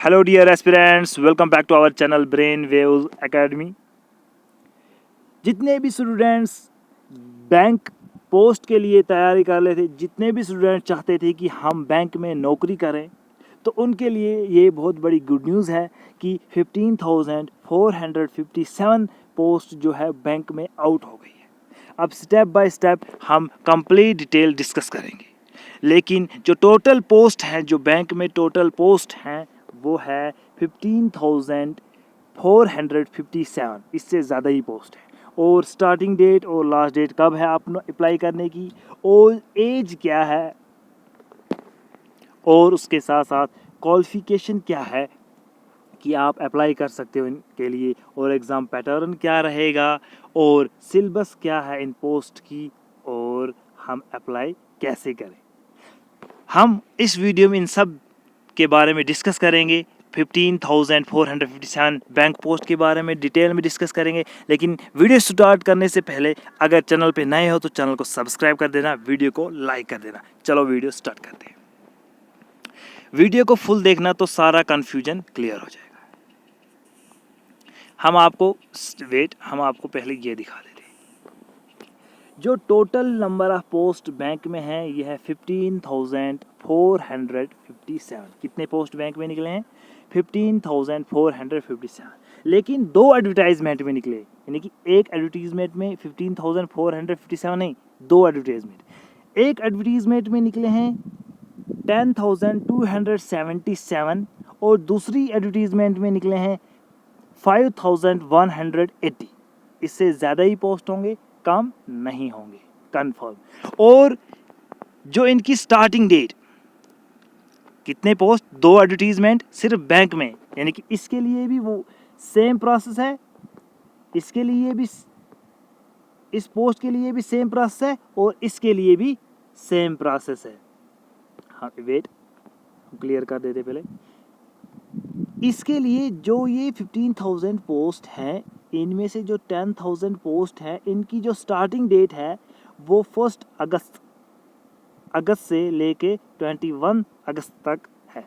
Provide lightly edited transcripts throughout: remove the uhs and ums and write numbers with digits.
Hello dear aspirants, welcome back to our channel brain waves academy. जितने भी students bank post के लिए तैयारी कर रहे थे, जितने भी स्टूडेंट चाहते थे कि हम बैंक में नौकरी करें, तो उनके लिए ये बहुत बड़ी गुड न्यूज़ है कि 15,457 पोस्ट जो है बैंक में आउट हो गई है। अब स्टेप बाय स्टेप हम कंप्लीट डिटेल डिस्कस करेंगे। लेकिन जो टोटल पोस्ट हैं, जो बैंक में टोटल पोस्ट हैं, वो है 15,457। इससे ज़्यादा ही पोस्ट है। और स्टार्टिंग डेट और लास्ट डेट कब है आप अप्लाई करने की, और एज क्या है, और उसके साथ साथ क्वालिफिकेशन क्या है कि आप अप्लाई कर सकते हो इनके लिए, और एग्ज़ाम पैटर्न क्या रहेगा, और सिलेबस क्या है इन पोस्ट की, और हम अप्लाई कैसे करें। हम इस वीडियो में इन सब के बारे में डिस्कस करेंगे। 15,457 बैंक पोस्ट के बारे में डिटेल में डिस्कस करेंगे। लेकिन वीडियो स्टार्ट करने से पहले अगर चैनल पे नए हो तो चैनल को सब्सक्राइब कर देना, वीडियो को लाइक कर देना। चलो वीडियो स्टार्ट करते हैं। वीडियो को फुल देखना तो सारा कन्फ्यूजन क्लियर हो जाएगा। हम आपको पहले ये दिखा देते हैं। जो total number of post bank में है यह है 15,457। कितने पोस्ट बैंक में निकले हैं? 15,457। लेकिन दो एडवर्टाइजमेंट में निकले, यानी कि एक एडवर्टीजमेंट में 15,457 नहीं, दो एडवर्टाइजमेंट। एक एडवर्टीजमेंट में निकले हैं 10,277 और दूसरी एडवर्टीजमेंट में निकले हैं 5,180। इससे ज़्यादा ही पोस्ट होंगे, कम नहीं होंगे, कंफर्म। और जो इनकी स्टार्टिंग डेट, कितने पोस्ट, दो एडवर्टीजमेंट सिर्फ बैंक में, यानी कि इसके लिए भी वो सेम प्रोसेस है, इसके लिए भी, इस पोस्ट के लिए भी सेम प्रोसेस है, और इसके लिए भी सेम प्रोसेस है। हाँ वेट, क्लियर कर देते पहले। इसके लिए जो ये 15,000 पोस्ट हैं, इनमें से जो 10,000 पोस्ट है, इनकी जो स्टार्टिंग डेट है वो 1 अगस्त से लेके 21 अगस्त तक है।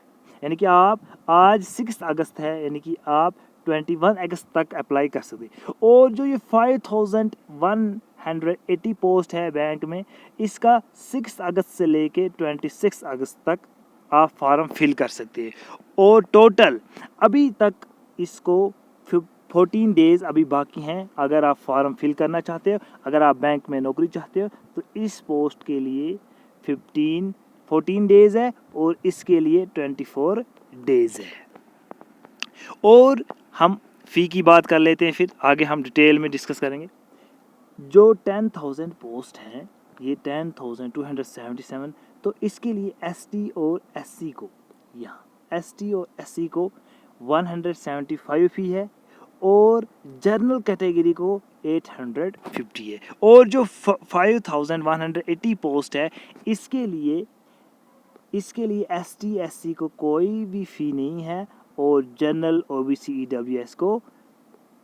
यानी कि आप आज 6 अगस्त है, यानी कि आप 21 अगस्त तक अप्लाई कर सकते। और जो ये 5,180 पोस्ट है बैंक में, इसका 6 अगस्त से लेके 26 अगस्त तक आप फॉर्म फिल कर सकते हैं। और टोटल अभी तक इसको 14 डेज़ अभी बाकी हैं। अगर आप फॉर्म फिल करना चाहते हो, अगर आप बैंक में नौकरी चाहते हो, तो इस पोस्ट के लिए 14 डेज़ है, और इसके लिए 24 डेज़ है। और हम फ़ी की बात कर लेते हैं, फिर आगे हम डिटेल में डिस्कस करेंगे। जो 10,000 पोस्ट हैं, ये 10,277, तो इसके लिए एसटी और एससी को, यहाँ एसटी और एससी को 175 फ़ी है, और जनरल कैटेगरी को 850 है। और जो 5,180 पोस्ट है, इसके लिए एसटी एससी को कोई भी फ़ी नहीं है, और जनरल ओबीसी ईडब्ल्यूएस को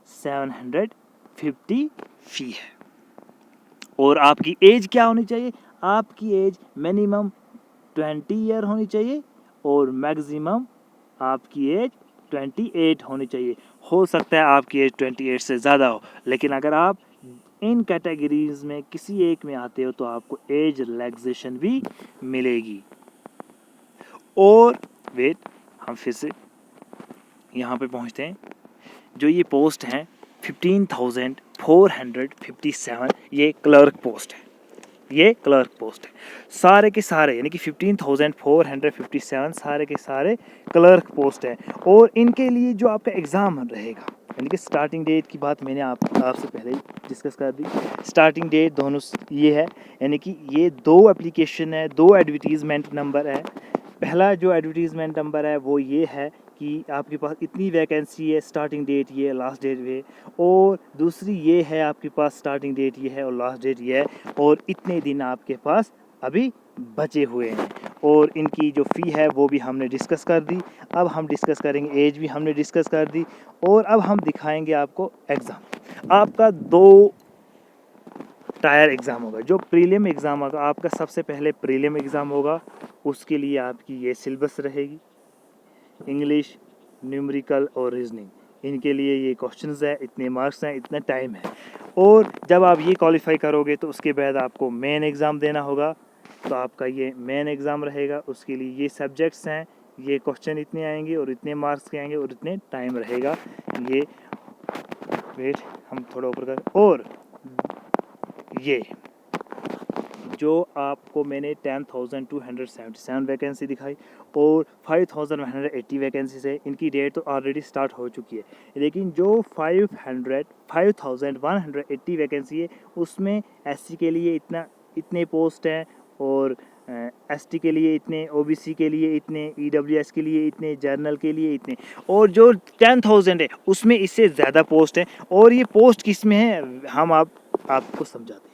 750 फ़ी है। और आपकी एज क्या होनी चाहिए? आपकी एज मिनिमम 20 ईयर होनी चाहिए, और मैक्सिमम आपकी एज 28 होनी चाहिए। हो सकता है आपकी एज 28 से ज़्यादा हो, लेकिन अगर आप इन कैटेगरीज में किसी एक में आते हो तो आपको एज रिलैक्सेशन भी मिलेगी। और वेट, हम फिर से यहाँ पे पहुँचते हैं। जो ये पोस्ट हैं 15,457, ये क्लर्क पोस्ट है, ये क्लर्क पोस्ट है। सारे के सारे, यानी कि 15,457 सारे के सारे क्लर्क पोस्ट हैं। और इनके लिए जो आपका एग्ज़ाम रहेगा, यानी कि स्टार्टिंग डेट की बात मैंने आपसे पहले ही डिस्कस कर दी। स्टार्टिंग डेट दोनों ये है, यानी कि ये दो एप्लीकेशन है, दो एडवर्टीज़मेंट नंबर है। पहला जो एडवर्टीज़मेंट नंबर है वो ये है कि आपके पास इतनी वैकेंसी है, स्टार्टिंग डेट ये है, लास्ट डेट ये है। और दूसरी ये है, आपके पास स्टार्टिंग डेट ये है और लास्ट डेट ये है, और इतने दिन आपके पास अभी बचे हुए हैं। और इनकी जो फ़ी है वो भी हमने डिस्कस कर दी। अब हम डिस्कस करेंगे, एज भी हमने डिस्कस कर दी। और अब हम दिखाएंगे आपको एग्ज़ाम। आपका 2 टायर एग्ज़ाम होगा। जो प्रीलिम एग्ज़ाम होगा आपका, सबसे पहले प्रीलिम एग्ज़ाम होगा। उसके लिए आपकी ये सिलेबस रहेगी, इंग्लिश, न्यूमेरिकल और रीजनिंग, इनके लिए ये क्वेश्चंस है, इतने मार्क्स हैं, इतना टाइम है। और जब आप ये क्वालिफाई करोगे तो उसके बाद आपको मेन एग्ज़ाम देना होगा। तो आपका ये मेन एग्ज़ाम रहेगा, उसके लिए ये सब्जेक्ट्स हैं, ये क्वेश्चन इतने आएंगे और इतने मार्क्स के आएंगे और इतने टाइम रहेगा। ये वेट हम थोड़ा ऊपर कर, और ये जो आपको मैंने 10,277 वैकेंसी दिखाई और 5,180 वैकेंसीज है, इनकी डेट तो ऑलरेडी स्टार्ट हो चुकी है। लेकिन जो 5,180 वैकेंसी है उसमें एससी के लिए इतने पोस्ट हैं और एसटी के लिए इतने, ओबीसी के लिए इतने, ईडब्ल्यूएस के लिए इतने, जर्नल के लिए इतने, और जो 10,000 है उसमें इससे ज़्यादा पोस्ट हैं। और ये पोस्ट किस में है हम आपको समझाते हैं।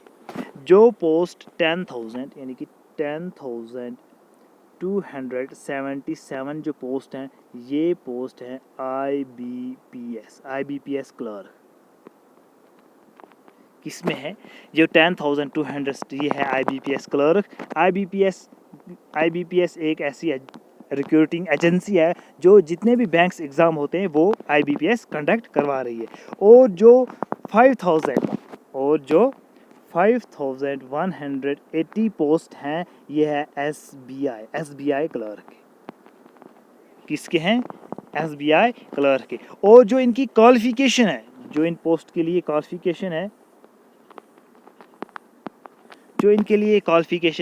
जो पोस्ट 10,000 यानी कि 10,277 जो पोस्ट हैं, ये पोस्ट हैं IBPS क्लर्क। किस में है? जो 10,200 ये है IBPS क्लर्क। IBPS एक ऐसी रिक्रूटिंग एजेंसी है जो जितने भी बैंक्स एग्ज़ाम होते हैं वो IBPS कंडक्ट करवा रही है। और जो 5,180 पोस्ट हैं ये है SBI क्लर्क। किसके हैं? SBI क्लर्क के। और जो इनकी क्वालिफिकेशन है, जो इन पोस्ट के लिए क्वालिफिकेशन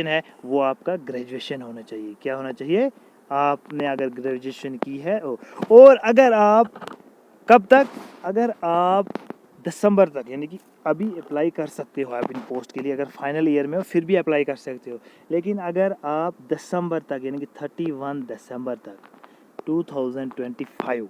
है, वो आपका ग्रेजुएशन होना चाहिए। क्या होना चाहिए? आपने अगर ग्रेजुएशन की है और अगर आप कब तक, अगर आप दिसंबर तक, यानी कि अभी अप्लाई कर सकते हो आप इन पोस्ट के लिए, अगर फाइनल ईयर में हो फिर भी अप्लाई कर सकते हो। लेकिन अगर आप दिसंबर तक यानी कि 31 दिसंबर तक 2025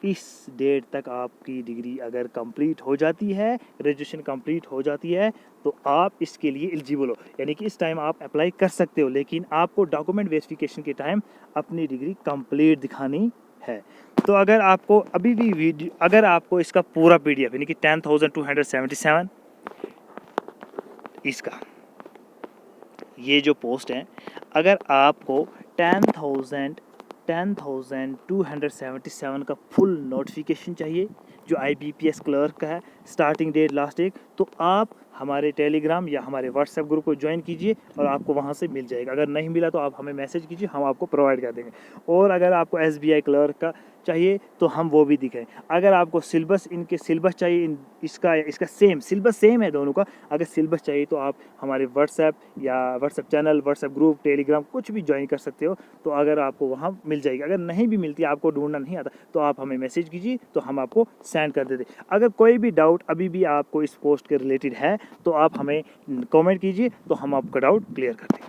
इस डेट तक आपकी डिग्री अगर कंप्लीट हो जाती है, ग्रेजुएशन कंप्लीट हो जाती है, तो आप इसके लिए एलिजिबल हो, यानी कि इस टाइम आप अप्लाई कर सकते हो। लेकिन आपको डॉक्यूमेंट वेरिफिकेशन के टाइम अपनी डिग्री कंप्लीट दिखानी है। तो अगर आपको अभी भी वीडियो, अगर आपको इसका पूरा PDF यानी कि 10,277 इसका ये जो पोस्ट है, अगर आपको 10,277 का फुल नोटिफिकेशन चाहिए जो IBPS क्लर्क का है, स्टार्टिंग डेट लास्ट डेट, तो आप हमारे टेलीग्राम या हमारे व्हाट्सएप ग्रुप को ज्वाइन कीजिए और आपको वहां से मिल जाएगा। अगर नहीं मिला तो आप हमें मैसेज कीजिए, हम आपको प्रोवाइड कर देंगे। और अगर आपको SBI क्लर्क का चाहिए तो हम वो भी दिखाएं। अगर आपको सिलेबस, इनके सिलेबस चाहिए, इसका सेम सिलेबस सेम है दोनों का, अगर सिलेबस चाहिए तो आप हमारे WhatsApp channel, WhatsApp group, Telegram कुछ भी ज्वाइन कर सकते हो। तो अगर आपको वहाँ मिल जाएगी। अगर नहीं भी मिलती, आपको ढूंढना नहीं आता, तो आप हमें मैसेज कीजिए तो हम आपको सेंड कर देते। अगर कोई भी डाउट अभी भी आपको इस पोस्ट के रिलेटेड है तो आप हमें कमेंट कीजिए तो हम आपका डाउट क्लियर कर देंगे।